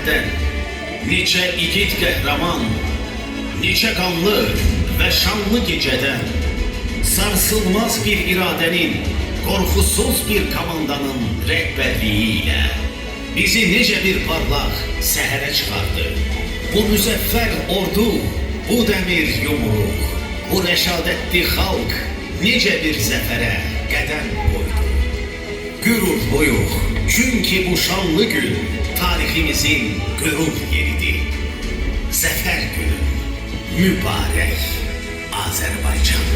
sərhəddən neçə igid qəhrəman, neçə qanlı və şanlı gecədən sarsılmaz bir iradənin, qorxusuz bir komandanın rəhbərliyi ilə bizi necə bir parlaq səhərə çıxardı. Bu müzəffər ordu, bu dəmir yumruq, bu rəşadətli xalq necə bir zəfərə qədəm qoydu. Qürurluyuq, çünki bu şanlı gün tariximizin qürur yeridir. Zəfər günü mübarək Azərbaycan.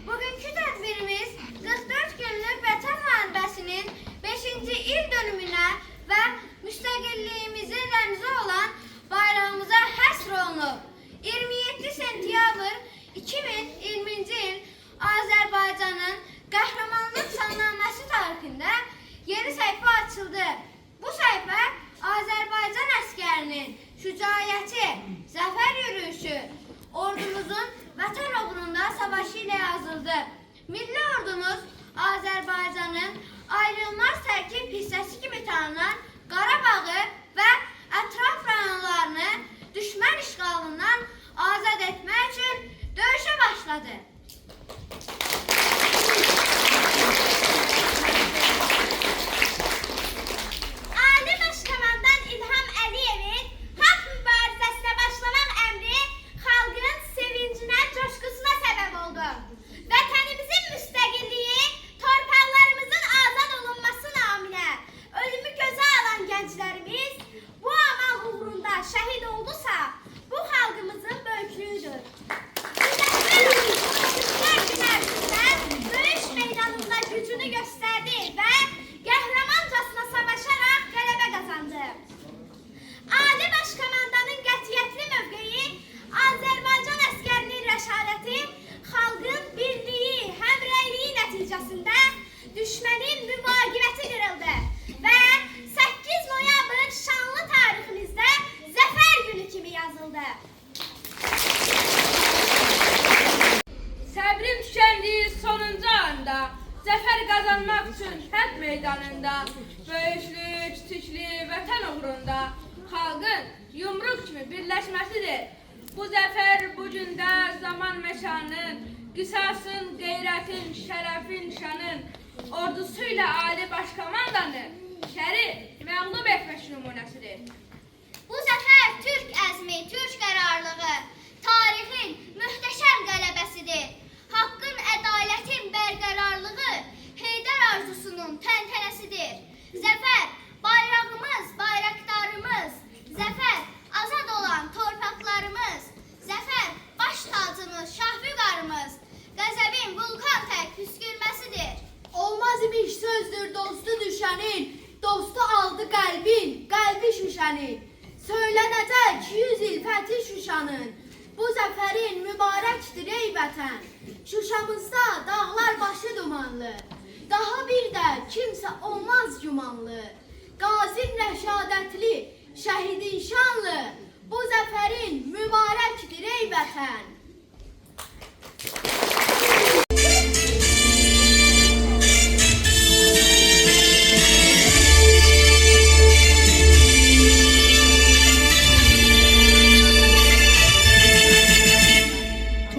Bugünkü tədbirimiz 44 günlük Vətən müharibəsinin 5-ci il dönümünə və müstəqilliyimizin rəmzi olan bayrağımıza həsr olunub. 27 sentyabr 2020-ci il Azərbaycanın qəhrəmanlıq salnaməsi tarixində yeni səhifə açıldı. Bu səhifə Azərbaycan əskərinin şücaəti, zəfər yürüyüşü, ordumuzun vətən uğrunda savaşı ilə yazıldı. Milli ordumuz Azərbaycanın ayrılmaz tərkib hissəsi kimi tanınan Qarabağı və ətraf rayonlarını düşmən işğalından azad etmək üçün döyüşə başladı. Düşmənin müvaqibəti qırıldı və 8 noyabr şanlı tariximizdə zəfər günü kimi yazıldı. Səbrin tükəndiyi sonuncu anda zəfər qazanmaq üçün hərb meydanında böyüklü, kiçikli vətən uğrunda xalqın yumruq kimi birləşməsidir. Bu zəfər bu gündə zaman məkanın, qisasın, qeyrətin, şərəfin, şanın ordusuyla Ali Başkomandanı şərif məğlub etmək nümunəsidir. Bu zəfər Türk əzmi, Türk qərarlığı, tarixin möhtəşəm qələbəsidir. Haqqın, ədalətin bərqərarlığı Heydər arzusunun təntənəsidir. Zəfər bayrağımız, bayraqdarımız, zəfər azad olan torpaqlarımız, zəfər baş tacımız, şahvüqarımız, qəzəbin vulkan tək püskürməsidir. Olmaz imiş sözdür dostu düşənin, dostu aldı qəlbin, qəlbi şüşənin. Söylənəcək 100 il fəthi Şuşanın, bu zəfərin mübarəkdir ey vətən. Şuşamızda dağlar başı dumanlı, daha bir də kimsə olmaz gümanlı. Qazin rəşadətli, şəhidin şanlı, bu zəfərin mübarəkdir ey vətən.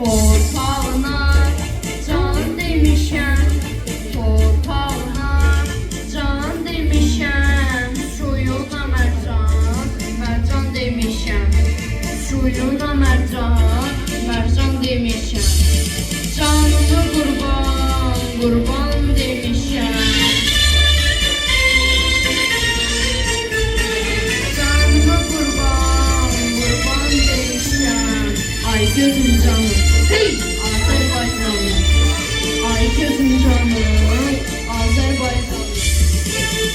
Torpağına can demişəm, torpağına can demişəm, suyuna mərcan, mərcan demişəm, suyuna mərcan, mərcan demişəm, canımı qurban, qurban demişəm, canımı qurban, qurban demişəm, ay gözüm canım. Hey, Azərbaycanım, ay gözüm canım, Azərbaycanım.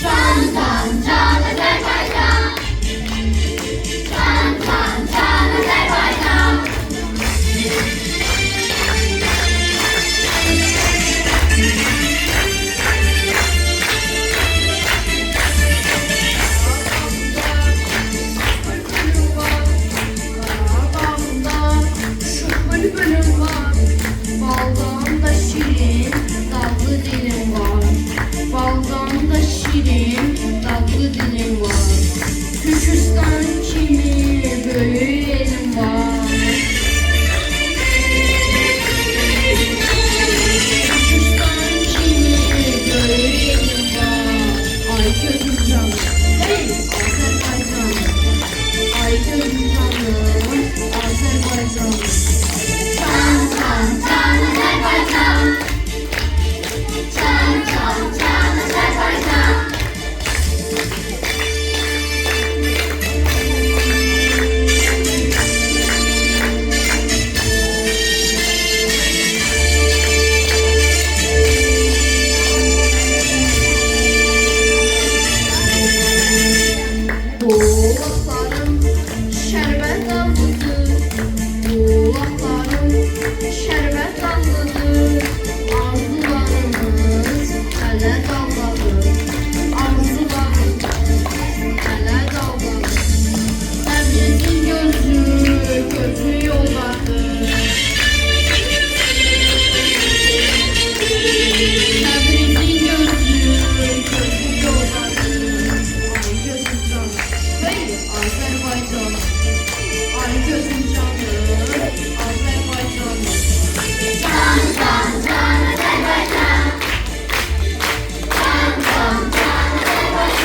Can can can Azərbaycan, can can can Azərbaycan. Qarabağımda şu bülbülüm var, baldan da şirin, dadlı dilim var. Baldan da şirin, dadlı dilim var. Türkistan kimi böyük elim var. Türkistan kimi böyük elim var. Ay gözüm canım, hey Azərbaycanım. Ay gözüm canım, Azərbaycanım. Can can can Azərbaycan, can can can Azərbaycan. Bulaqlarım şərbət allıdır, bulaqlarım şərbət allıdır. Arzularımız hələ daldadır, arzularımız hələ daldadır. Təbrizin gözü, gözü yoldadır. Təbrizin gözü, gözü yoldadır. Ay gözüm canım, hey Azərbaycanım. Ay gözüm canım, Azərbaycanım. Can can can Azərbaycan, can can can Azərbaycan, can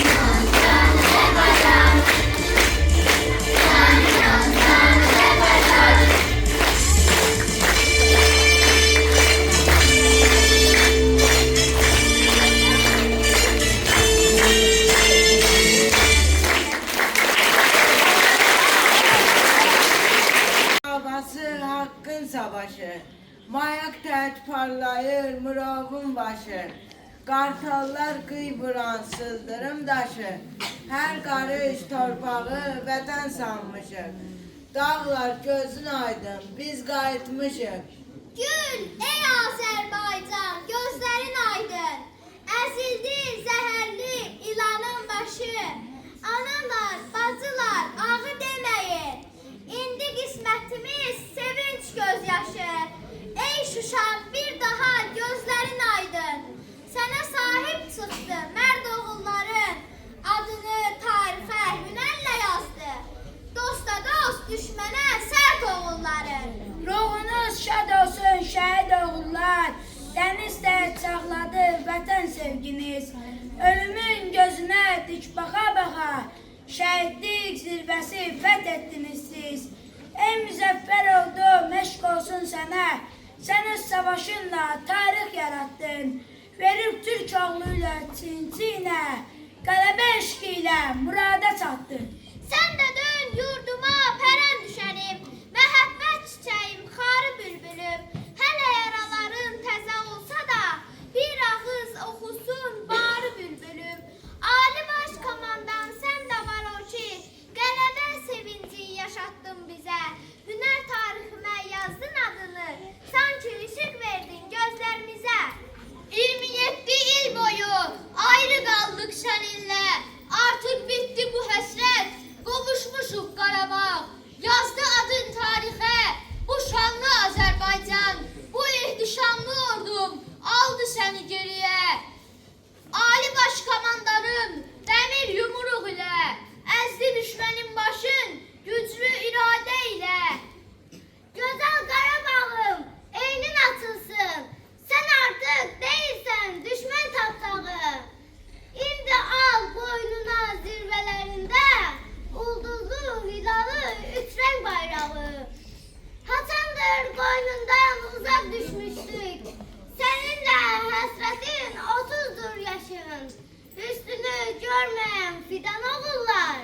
can can Azərbaycan, can can can Azərbaycan. Babası hakkın savaşı, mayak tək parlayır murovun başı. Qartallar qıyburan sıldırım daşı, hər qarış torpağı vətən sanmışıq. Dağlar gözün aydın, biz qayıtmışıq. Gül ey Azərbaycan, gözlərin aydın. Əzildi zəhərli ilanın başı. Analar, bacılar, ağı deməyin. İndi qismətimiz sevinç gözyaşı. Ey Şuşam, bir daha gözlərin aydın. Sənə sahib çıxdı mərd oğulların. Adını tarixə hünərlə yazdı. Dosta dost, düşmənə sərt oğulların. Ruhunuz şad olsun şəhid oğullar, sevginiz. Ölümün gözüne dik baka baka şehitlik zirvesi fethettiniz siz. Ey müzeffer oldu meşk olsun sana. Sen öz savaşınla tarih yarattın. Verip Türk oğluyla çinçine, qələbə eşqiyle murada çattın. Sən də dön yurduma pərən düşənim, məhəbbət çiçəyim, xarı bülbülüm. Hələ yaraların təzə olsa da, bir ağız oxusun barı bülbülüm. Ali baş komandan sən də var o ki, qələbə sevinci yaşatdın bizə. Hünər tariximə yazdın adını, sanki ışıq verdin gözlərimizə. 27 il boyu ayrı qaldık səninlə, artıq bitti bu həsrət, qovuşmuşuq Qarabağ. Yazdı adın tarixə, bu şanlı Azərbaycan, bu ihtişamlı ordum aldı səni geriyə. Ali baş komandanım dəmir yumruq ilə, əzdi düşmənin başın güclü iradə ilə. Gözəl Qarabağım, eynin açılsın, sən artıq deyilsən düşmən tapdağı. İndi al boynuna zirvələrində ulduzlu, hilalı, üç renk bayrağı. Haçandır boynundan uzaq düşmüşdük, seninlə həsrətin 30'dur yaşın. Üstünü görməyən fidan oğullar,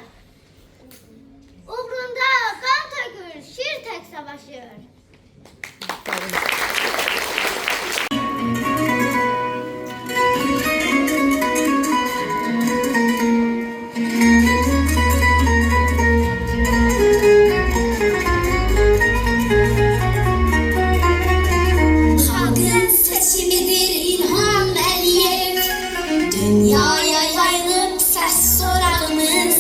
uğrunda qan tökür, şir tək savaşır. Halkın seçimidir İlham Əliyev. Dünyaya yayılıb səs sorağımız.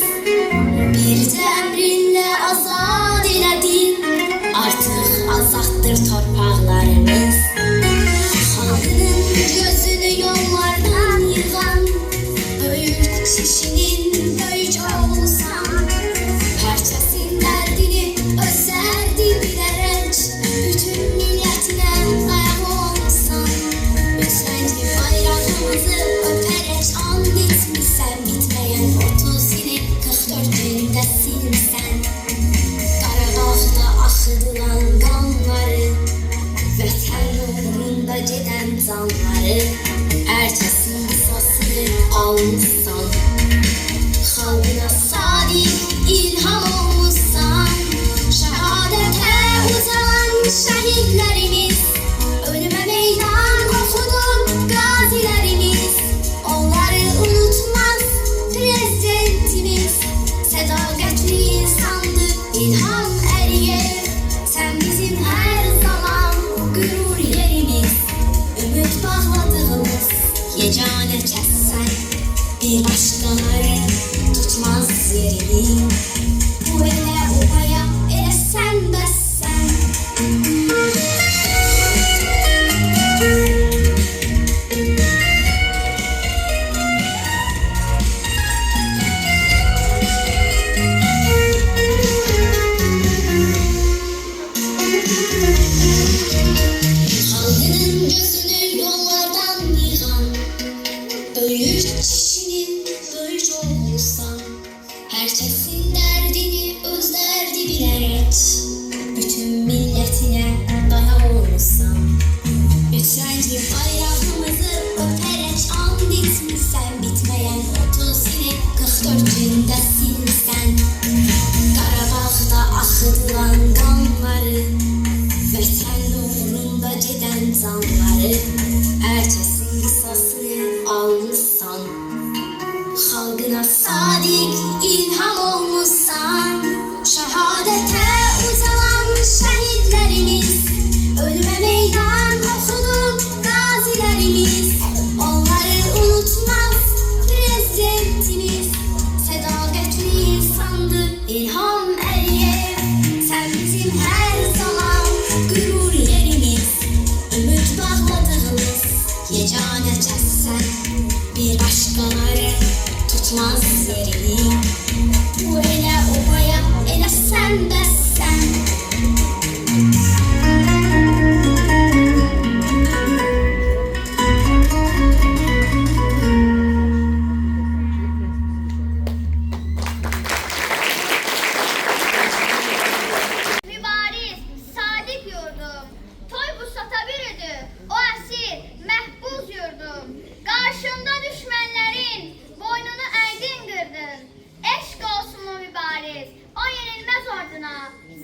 Bir əmrinlə azad elədin, artıq azaddır torpaqlarımız. Halkının gözünü yollardan yığan, böyük kişinin böyük oğlusan. Herkesin dərdini öz dərdi bilərək, bütün millətinə dayağı olsan. Üstənci bayrağımızı öpərək and etmişsən, bitməyən 30 ili 44 gündə silmişsən. Qarabağda axıdılan qanları, vətən uğrunda gedən canları, herkesin qisasını almışsan. Xalqına sadiq ilham olmuşsan. Şəhadətə uzanan şəhidlərimiz, ölümə meydan oxudu qazilərimiz. Onları unutmaz prezidentimiz, sədaqətli insandı İlham Əliyev. Sən bizim hər zaman qürur yerimiz, ümid bağladığımız yeganə kəssən. Bir başqaları tutmaz yerini, bu elə obaya elə sən bəssən. Halkının gözünü yollardan yığan, böyük kişinin böyük olsan. Herkesin derdini öz derdi bilerek, bütün milletine dayağı olsan. Üçüncü bayrağımızı öperek and etmişsən, bitmeyen 30 ili 44 günde silmişsən. Qarabağda axıdılan qanları, vətən uğrunda gedən canları, herkesin qisasını almışsan. Xalqına sadiq ilham olmuşsan. Şəhadətə uzanan şəhidlərimiz, ölümə meydan oxudu qazilərimiz. Onları unutmaz prezidentimiz, sədaqətli insandı İlham Əliyev. Sən bizim hər zaman qürur yerimiz, ümid bağladığımız yeganə kəssən. Bir başqaları tutmaz yerini, bu elə obaya elə sən bəssən. düşmənin boynunu əydin qırdın. Eşq olsun o mübariz, o yenilməz orduna,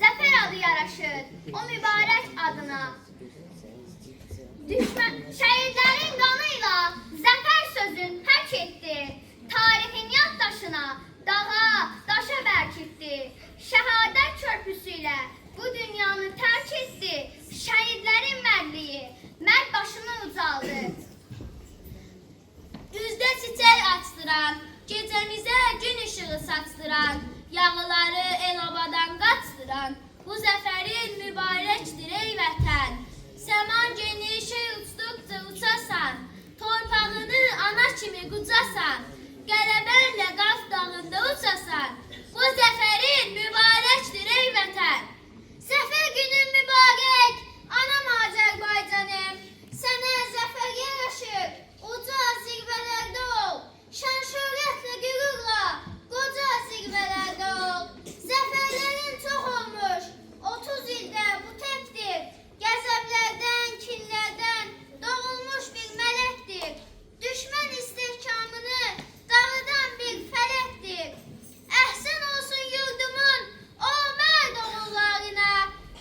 zəfər adı yaraşır o mübarək adına. Şəhidlərin qanıyla zəfər sözün hək etdi. Tarixin yad daşına, dağa, daşa bərkitdi. Şəhadət körpüsü ilə bu dünyanı tərk etdi. Şəhidlərin mərdliyi mərd başını ucaldı. Üzdə çiçək açdıran, gecəmizə gün işığı saçdıran, yağıları el-obadan qaçdıran, bu zəfərin mübarəkdir ey vətən. Səman genişə uçduqca uçasan, torpağını ana kimi qucasan, qələbənlə Qaf dağında uçasan, bu zəfərin mübarəkdir ey vətən. Zəfər günün mübarək, anam Azərbaycanım. Sənə zəfər yaraşır, uca zirvələrdə ol. Şan şöhrətlə, qürurla, qoca zirvələrdə ol. Zəfərlərin çox olmuş, 30 ildə bu təkdir. Qəzəblərdən, kinlərdən doğulmuş bir mələkdir. Düşmən istehkamını dağıdan bir fələkdir. Əhsən olsun yurdumun o mərd oğullarına,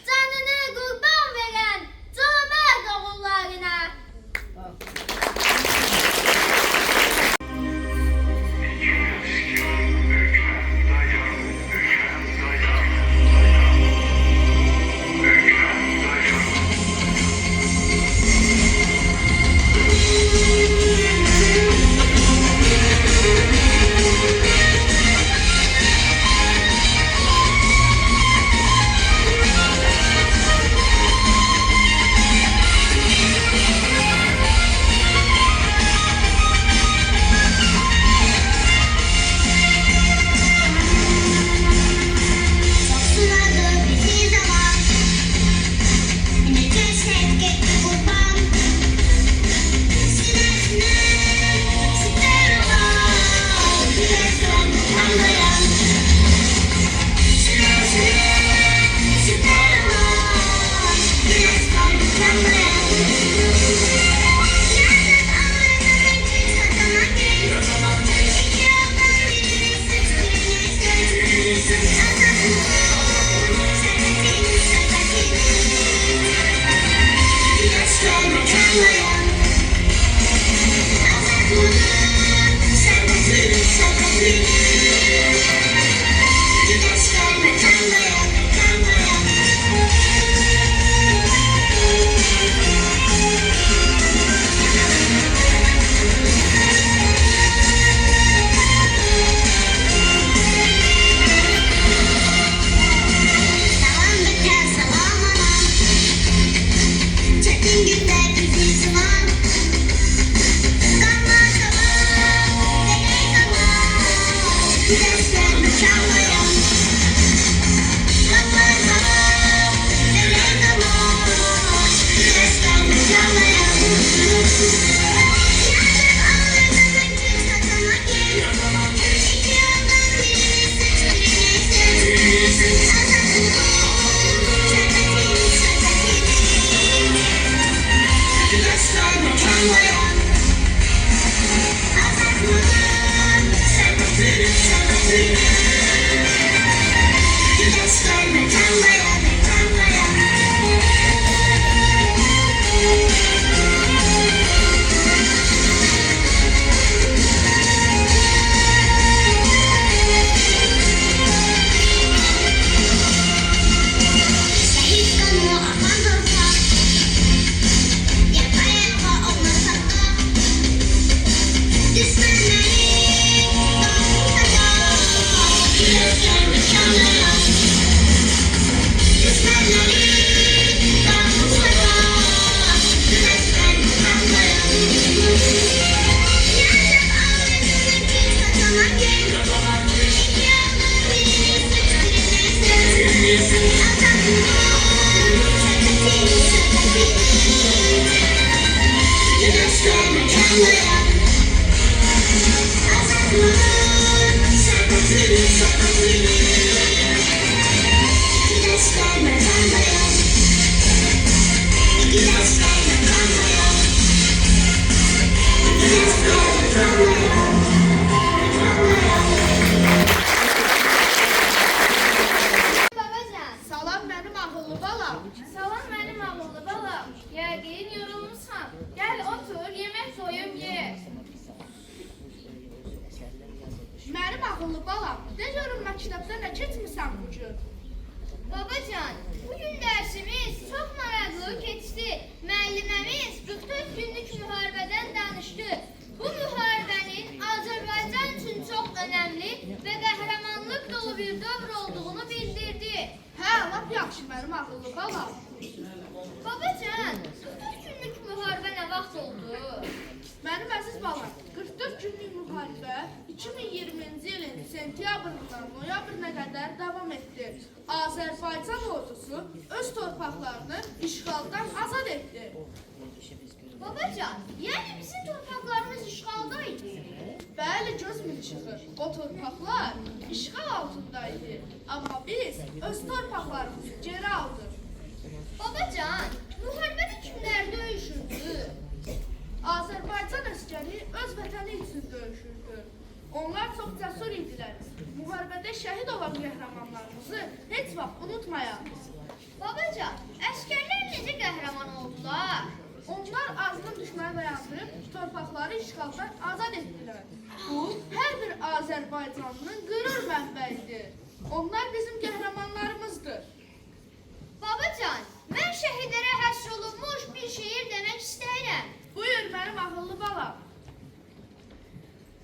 canını qurban verən cömərd oğullarına. Saçıladı bizi zaman, nece sevgili kurban. Sinesine siper olan, güneşten tanlayan. Sinesine siper olan, güneşten tanlayan. Nereden ağlardan için kazanmak değil. İki yoldan birini seçtiğini seçtiğini. Salam biter salam aman, çetin günler bizi sıvan. Kanma salam, deney kanal, güneşler mükemmelen. Kanma salam, deney kanal, güneşler mükemmelen. Nereden ağlardan için kazanmak değil. İki yoldan birini seçtiğini seçtiğini. Şehit kanı akan toprak, yaka yaka olmasak da. Düşmanların doğrultacak, güneşler mükemmelen. Düşmanların doğrultacak, güneşler mükemmelen. Nereden ağlardan için kazanmak değil. İki yoldan birini seçtiğini seçtiğini. Güneşler mükemmelen. Güneşler mükemmelen. Güneşler mükemmelen. Güneşler mükemmelen. ağıllı balam, de görüm məktəbdə nə keçmirsən bu gün? Babacan, bugün dersimiz çok maraqlı keçdi. Müəlliməmiz 44 günlük müharibədən danışdı. Bu müharibənin Azərbaycan üçün çox önəmli və qəhrəmanlıq dolu bir dövr olduğunu bildirdi. Hə, lap yaxşı mənim ağıllı balam. Babacan, 44 günlük müharibə nə vaxt oldu? Mənim əziz balam, 44 günlük müharibə 2020-ci ilin sentyabrından noyabrına qədər davam etdi. Azərbaycan ordusu öz torpaqlarını işğaldan azad etdi. Babacan, yəni bizim torpaqlarımız işğaldaydı. Bəli, gözümün çıxır. O torpaqlar işğal altındaydı. Amma biz öz torpaqlarımızı geri aldıq. Babacan, müharibədə kimlər döyüşürdü? Azərbaycan əskəri öz vətəni üçün döyüşürdü. Onlar çox cəsur idilər. Müharibədə şəhid olan qəhrəmanlarımızı heç vaxt unutmayaq. Babacan, əskərlər necə qəhrəman oldular? Onlar azğın düşməni dayandırıb torpaqları işğaldan azad etdilər. Bu, hər bir Azərbaycanlının qürur mənbəyidir. Onlar bizim qəhrəmanlarımızdır. Babacan, mən şəhidlərə həsr olunmuş bir şeir demək istəyirəm. Buyur mənim ağıllı balam.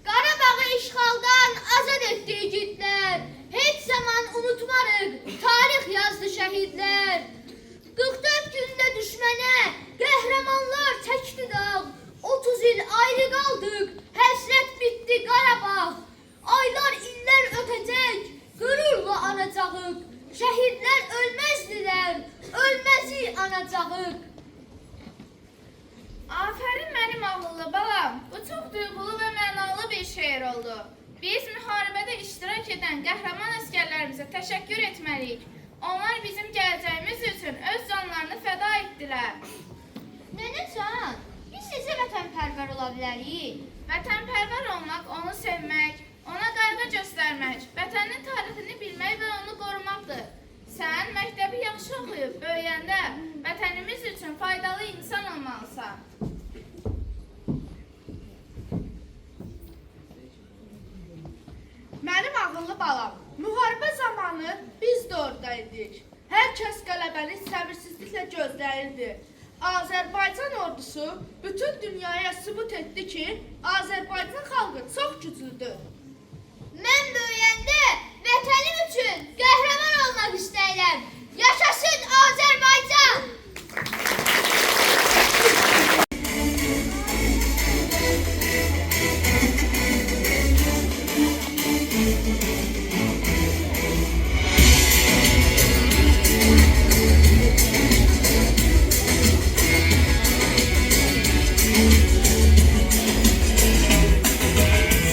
Qarabağı işğaldan azad etdi igidlər. Heç zaman unutmarıq, tarix yazdı şəhidlər. 44 gündə düşmənə qəhrəmanlar çəkdi dağ. 30 il ayrı qaldıq, həsrət bitdi Qarabağ. Aylar, illər ötəcək, qürurla anacağıq. Şəhidlər ölməzdilər, ölməzi anacağıq. Afərin mənim ağıllı balam. Bu çox duyğulu və mənalı bir şeir oldu. Biz müharibədə iştirak edən qəhrəman əskərlərimizə təşəkkür etməliyik. Onlar bizim gələcəyimiz üçün öz canlarını fəda etdilər. Nənəcan, biz necə vətənpərvər ola bilərik? Vətənpərvər olmaq, onu sevmək, ona qayğı göstərmək, vətənin tarixini bilmək və onu qorumaqdır. Sən məktəbi yaxşı oxuyub, böyüyəndə vətənimiz üçün faydalı insan olmalısan. Mənim ağıllı balam, müharibə zamanı biz də oradaydık. Hər kəs qələbəni səbirsizliklə gözləyirdi. Azərbaycan ordusu bütün dünyaya sübut etdi ki, Azərbaycan xalqı çox güclüdür. Mən böyüyəndə vətənim üçün qəhrəman olmaq istəyirəm. Yaşasın Azərbaycan!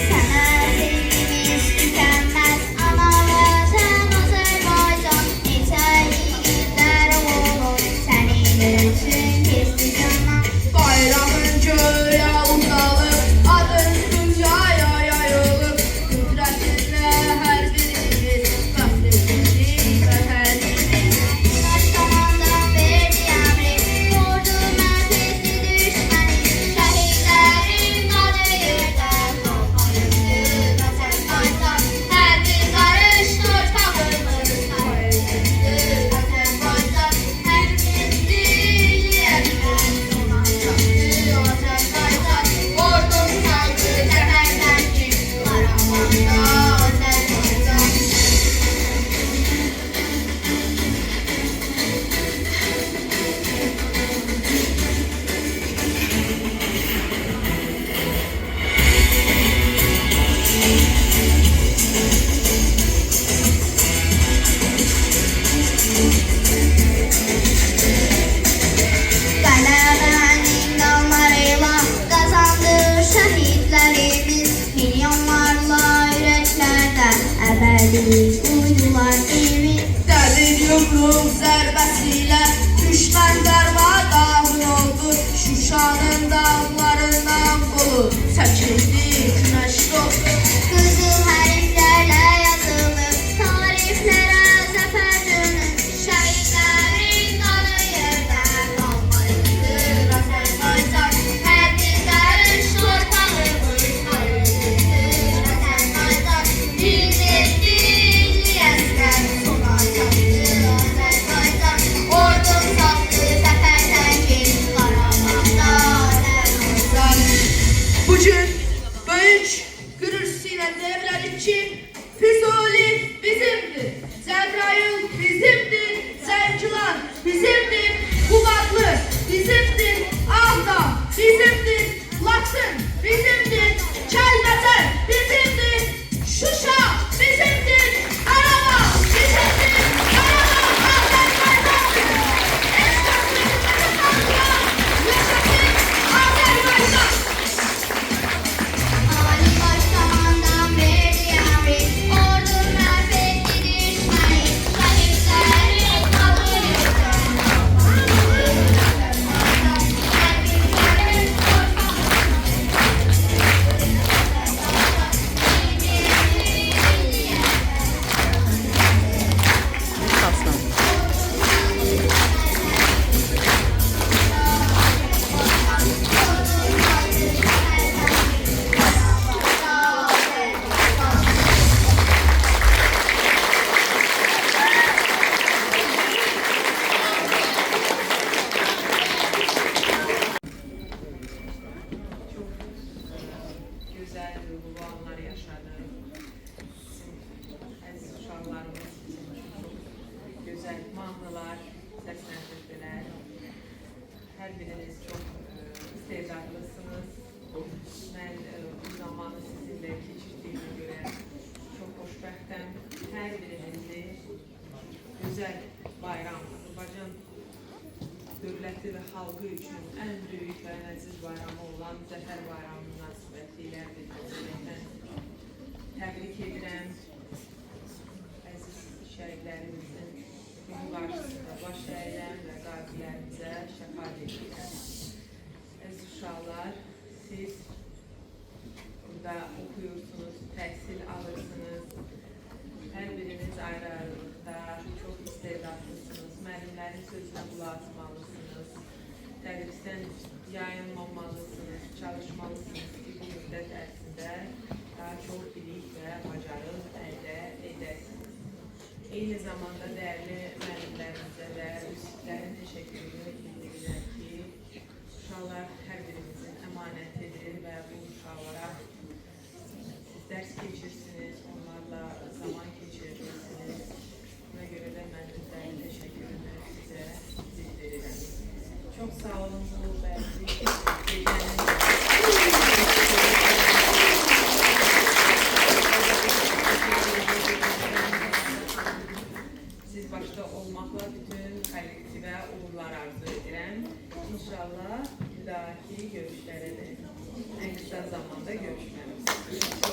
Sana sevgimiz tükenmez ana vatan Azerbaycan. Yeter yiğitler olur senin için kesti canına. Bayrağın göğe uzalıp, adın dünyaya yayılıb. Qüdrətinlə hər birimiz bəxtimizi vətənimiz. Başkomandan verdi emri, vurdu merkezi düşməni. Şehitlerin adı yerden kalmayıptır Azerbaycan. Her bir karış torpağımız sayesinde Azerbaycan. Her bir yerden dolancaktır Azerbaycan. Ordun saldı temelden ki Karaman'da Azerbaycan. Qələbənin dallarıyla qazandı şəhidlərimiz. Milyonlarla ürəklərdə əbədi uydular evimiz. Dəmir yumruq zərbəsilə düşmən darmadağın oldu. Şuşanın dağlarından qolu çəkildi, günəş doğdu. Qızıl hərflərlə yazılıb tarixlərə zəfər dönür. Şəhidlərin qanı yerdə qalmayıptır Azərbaycan. Hər bir qarış torpağımız sayesinde Azərbaycan. Bir gürür sinə deyə bilərik ki, Füzuli bizimdir, Cəbrayıl bizimdir, Zəngilan bizimdir, Qubadlı bizimdir, Ağdam bizimdir, Laçın bizimdir, Kəlbəcər bizimdir, Şuşa bizimdir, Qarabağ bizimdir, Qarabağ Azərbaycandır. Yaşasın Azərbaycan! Ali baştamandan beri emri, ordun mərfetli düşməni, şəhidlərin adı yurdan. Güzel duygulu anlar yaşadım. Aziz uşaqlarımız bizim üçün çox gözəl mahnılar səsləndirdilər. Hər biriniz çox istedadlısınız. Mən bu zamanı sizinlə keçirdiyimə görə çox xoşbəxtəm. Hər birinizi gözəl bayram, Azərbaycan dövləti və xalqı üçün ən böyük və ən əziz bayramı olan Zəfər bayramı münasibətilə bir-birimizdən təbrik edirəm. Əziz şəhidlərimizin günü qarşısında baş əyirəm və qazilərimizə şəfaət edirəm. Əziz uşaqlar, siz burada oxuyursunuz, təhsil alırsınız. Hər biriniz ayrı-ayrılıqda çox istedadlısınız. Müəllimlərin sözünə qulaq asmalısınız. Tədrisdən yayınmamalısınız, çalışmalısınız ki, bu müddət ərzində daha çox bilik və bacarıq əldə edəsiniz. Eyni zamanda dəyərli müəllimlərimizə və müsiblərin təşəkkürünü bildirirəm ki, uşaqlar hər birimizin əmanətidir və bu uşaqlara siz dərs keçirsiniz, onlarla zaman keçirirsiniz. Buna görə də mən özlərin təşəkkürünü sizə bildirirəm. Çox sağ olun bu bəzi gecənin siz başta olmaqla bütün kollektivə uğurlar arzu edirəm. İnşallah bir dahaki görüşlərə də ən qısa zamanda görüşməliyik.